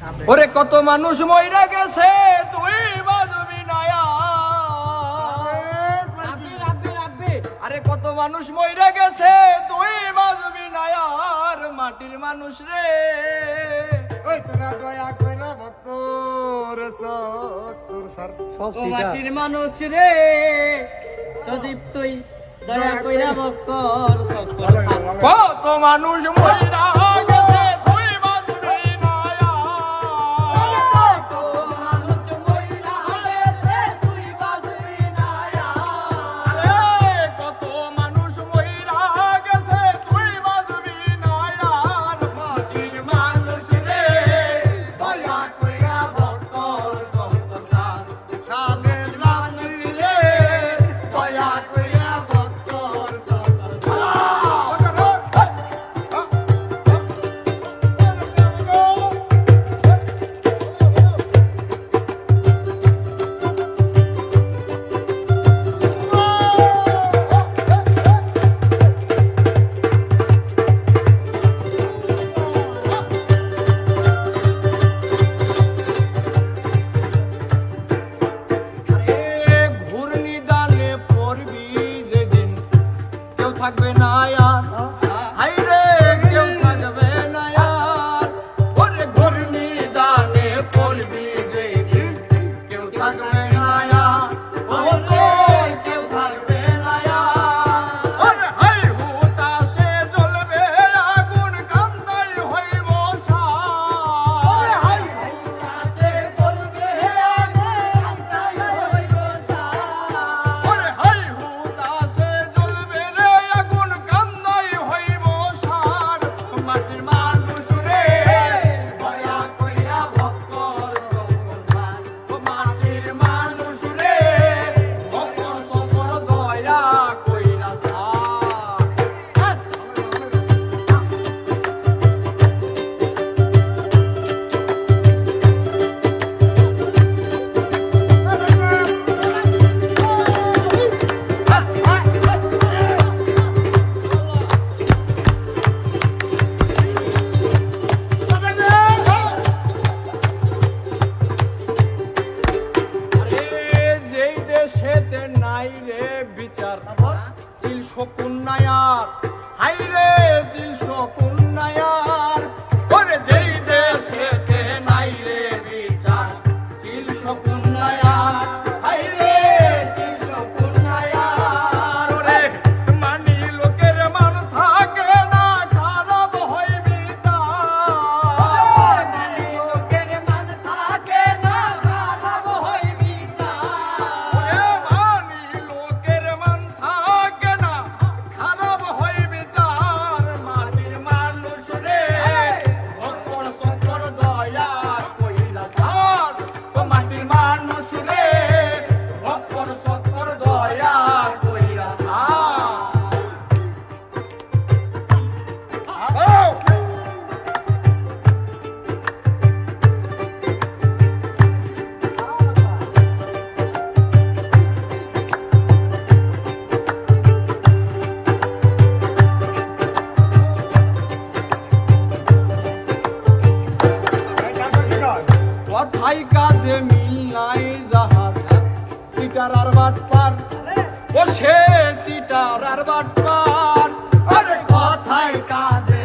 ওরে কত মানুষ মইরা গেছে তুই বাজবি না আরে কত মানুষ মইরা গেছে তুই বাজবি না আর মাটির মানুষ রে ওই তোরা দয়া কইরা ভক্তর সত্তর সার ও মাটির মানুষ রে সদীপ তুই দয়া কইরা ভক্তর সত্তর কত মানুষ মইরা গেছে তুই বাজবি না আরে কত মানুষ মইরা গেছে তুই বাজবি না আর মাটির মানুষ রে দয়া কইরা ভক্তর সত্তর সার সাদের রানী রে দয়া কইরা ভক্তর সত্তর ঘূর্ণিদানে পড়বি যেদিন কেউ থাকবে না আর হাই রে কেউ থাকবে না আর ওরে ঘূর্ণিদানে পড়বি যেদিন কেউ থাকবে না আর ও তোর কেউ থাকবে না আর ওরে হাই হুতাশে জ্বলবে আগুন কান্দাই হইব সার হাই হুতাশে জ্বলবে আগুন কান্দাই হইব সার ওরে হাই হুতাশে জ্বলবে রে আগুন কান্দাই হইব সার মাটির মানুষ রে দয়া কইরা ভক্তর সত্তর সার ও মাটির মানুষ রে ভক্তর সত্তর দয়া কইরা সার আরে যেই দেশেতে নাই রে বিচার চিল শকুন্নায়ার হাই রে চিল শকুন্নায়ার ওরে যেই দেশেতে নাই রে বিচার চিল শকুন্নায়ার হাই রে চিল শকুন্নায়ার ওরে মানি লোকের মান থাকে না খারাপ হয় বিচার লোকের মান থাকে না খারাপ হয় বিচার ওরে মানি লোকের মান থাকে না খারাপ হয় বিচার মাটির মানুষ রে ভক্তর সত্তর দয়া কইরা সার ও মাটির মানুষ রে ভক্তর সত্তর দয়া কইরা সার কথাই কাজে মিল নাই যাহার সিটার আর বাটপার ও সে সিটার আর বাটপার আরে কথায় কাজে